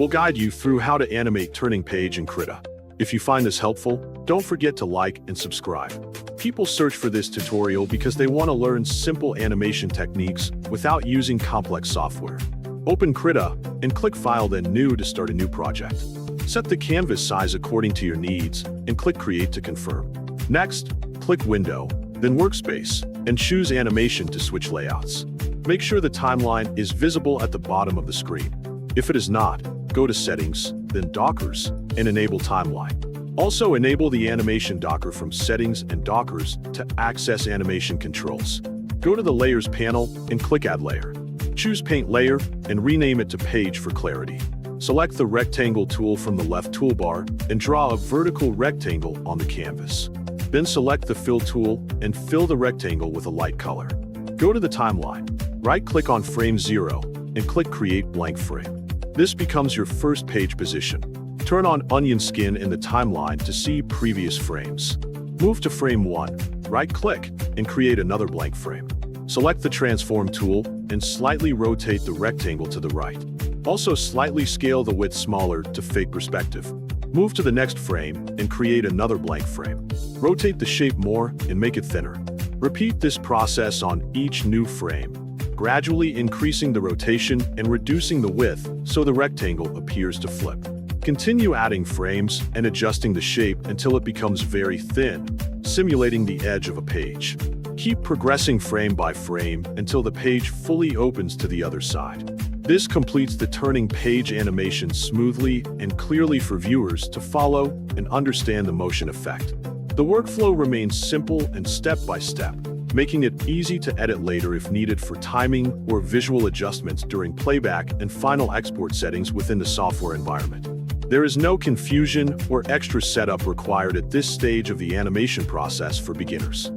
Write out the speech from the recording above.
We'll guide you through how to animate Turning Page in Krita. If you find this helpful, don't forget to like and subscribe. People search for this tutorial because they want to learn simple animation techniques without using complex software. Open Krita and click File then New to start a new project. Set the canvas size according to your needs and click Create to confirm. Next, click Window, then Workspace, and choose Animation to switch layouts. Make sure the timeline is visible at the bottom of the screen. If it is not, go to Settings, then Dockers, and enable Timeline. Also enable the Animation Docker from Settings and Dockers to access animation controls. Go to the Layers panel and click Add Layer. Choose Paint Layer and rename it to Page for clarity. Select the Rectangle tool from the left toolbar and draw a vertical rectangle on the canvas. Then select the Fill tool and fill the rectangle with a light color. Go to the timeline. Right-click on Frame 0 and click Create Blank Frame. This becomes your first page position. Turn on onion skin in the timeline to see previous frames. Move to Frame 1, right-click, and create another blank frame. Select the Transform tool and slightly rotate the rectangle to the right. Also slightly scale the width smaller to fake perspective. Move to the next frame and create another blank frame. Rotate the shape more and make it thinner. Repeat this process on each new frame, gradually increasing the rotation and reducing the width so the rectangle appears to flip. Continue adding frames and adjusting the shape until it becomes very thin, simulating the edge of a page. Keep progressing frame by frame until the page fully opens to the other side. This completes the turning page animation smoothly and clearly for viewers to follow and understand the motion effect. The workflow remains simple and step-by-step, making it easy to edit later if needed for timing or visual adjustments during playback and final export settings within the software environment. There is no confusion or extra setup required at this stage of the animation process for beginners.